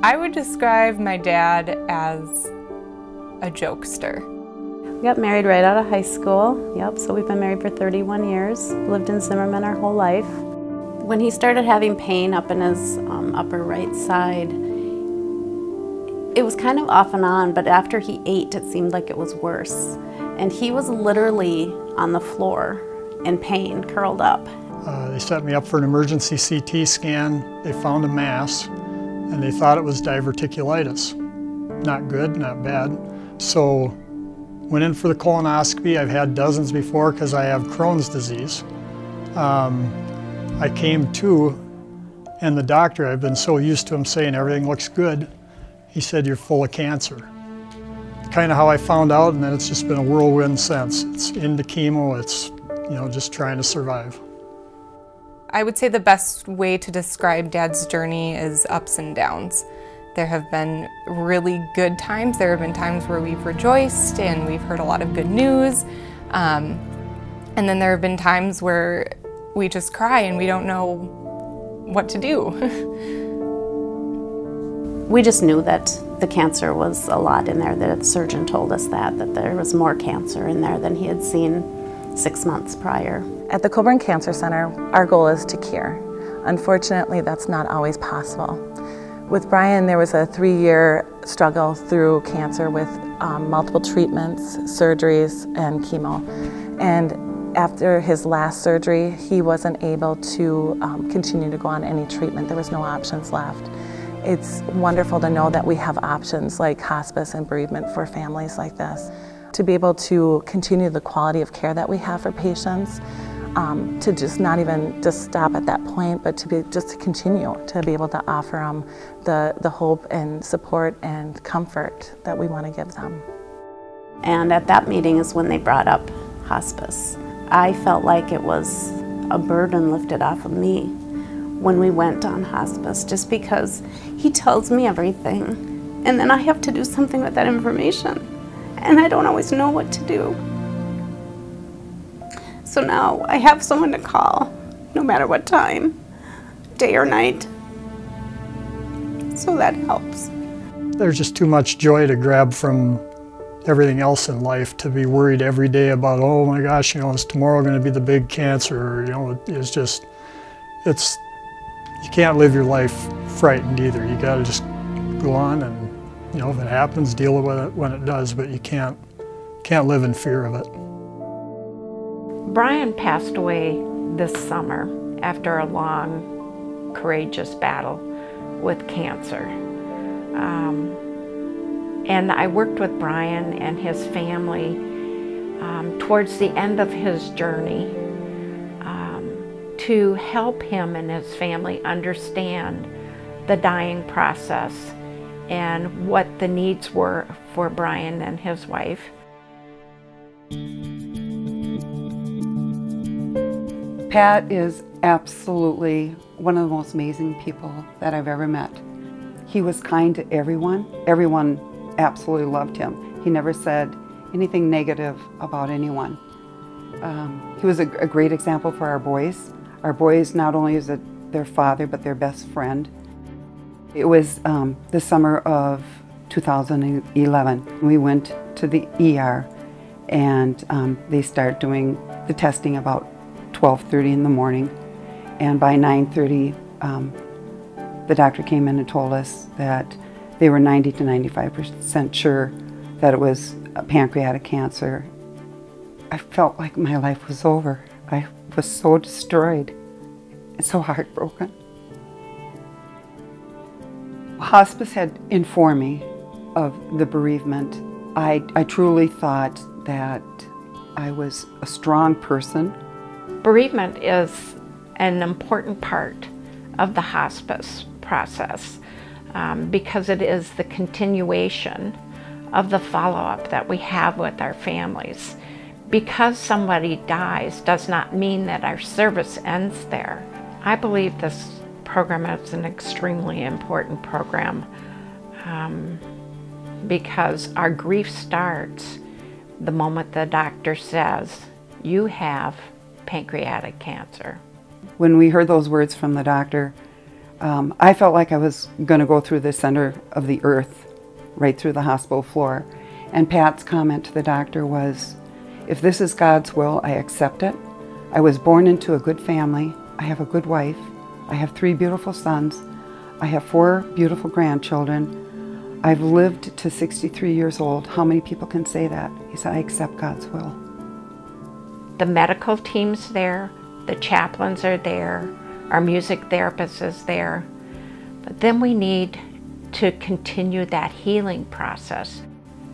I would describe my dad as a jokester. We got married right out of high school. Yep, so we've been married for 31 years. Lived in Zimmerman our whole life. When he started having pain up in his upper right side, it was kind of off and on, but after he ate, it seemed like it was worse. And he was literally on the floor in pain, curled up. They set me up for an emergency CT scan. They found a mass, and they thought it was diverticulitis. Not good, not bad. So went in for the colonoscopy. I've had dozens before because I have Crohn's disease. I came to, and the doctor, I've been so used to him saying everything looks good, he said, "You're full of cancer." Kind of how I found out, and then it's just been a whirlwind since. It's into chemo, it's, you know, just trying to survive. I would say the best way to describe Dad's journey is ups and downs. There have been really good times. There have been times where we've rejoiced and we've heard a lot of good news. And then there have been times where we just cry and we don't know what to do. We just knew that the cancer was a lot in there. The surgeon told us that there was more cancer in there than he had seen 6 months prior. At the Coburn Cancer Center, our goal is to cure. Unfortunately, that's not always possible. With Brian, there was a 3-year struggle through cancer with multiple treatments, surgeries, and chemo. And after his last surgery, he wasn't able to continue to go on any treatment. There was no options left. It's wonderful to know that we have options like hospice and bereavement for families like this. To be able to continue the quality of care that we have for patients, to just not even just stop at that point, but to continue to be able to offer them the hope and support and comfort that we want to give them. And at that meeting is when they brought up hospice. I felt like it was a burden lifted off of me when we went on hospice, just because he tells me everything, and then I have to do something with that information, and I don't always know what to do. So now I have someone to call, no matter what time, day or night, so that helps. There's just too much joy to grab from everything else in life to be worried every day about, oh my gosh, you know, is tomorrow going to be the big cancer? You know, it's just, you can't live your life frightened either. You got to just go on and, you know, if it happens, deal with it when it does, but you can't live in fear of it. Brian passed away this summer after a long, courageous battle with cancer. And I worked with Brian and his family towards the end of his journey to help him and his family understand the dying process and what the needs were for Brian and his wife. Pat is absolutely one of the most amazing people that I've ever met. He was kind to everyone. Everyone absolutely loved him. He never said anything negative about anyone. He was a great example for our boys. Our boys, not only is it their father, but their best friend. It was the summer of 2011. We went to the ER, and they started doing the testing about 12:30 in the morning, and by 9:30 the doctor came in and told us that they were 90 to 95% sure that it was pancreatic cancer. I felt like my life was over. I was so destroyed and so heartbroken. Hospice had informed me of the bereavement. I truly thought that I was a strong person. Bereavement is an important part of the hospice process because it is the continuation of the follow-up that we have with our families. Because somebody dies does not mean that our service ends there. I believe this program is an extremely important program because our grief starts the moment the doctor says, you have pancreatic cancer. When we heard those words from the doctor, I felt like I was going to go through the center of the earth, right through the hospital floor. And Pat's comment to the doctor was, if this is God's will, I accept it. I was born into a good family. I have a good wife. I have 3 beautiful sons. I have 4 beautiful grandchildren. I've lived to 63 years old. How many people can say that? He said, I accept God's will. The medical team's there, the chaplains are there, our music therapist is there. But then we need to continue that healing process.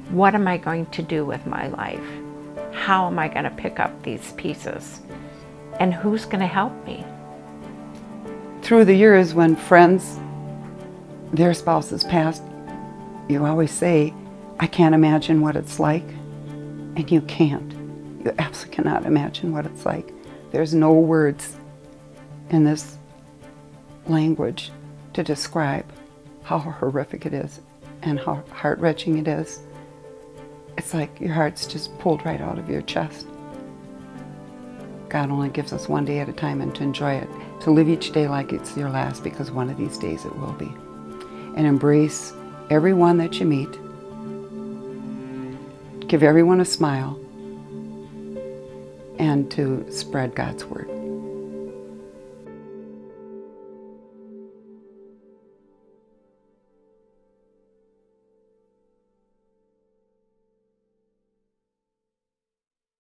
What am I going to do with my life? How am I going to pick up these pieces? And who's going to help me? Through the years when friends, their spouses passed, you always say, I can't imagine what it's like. And you can't. You absolutely cannot imagine what it's like. There's no words in this language to describe how horrific it is and how heart-wrenching it is. It's like your heart's just pulled right out of your chest. God only gives us one day at a time, and to enjoy it, to live each day like it's your last, because one of these days it will be. And embrace everyone that you meet. Give everyone a smile, and to spread God's word.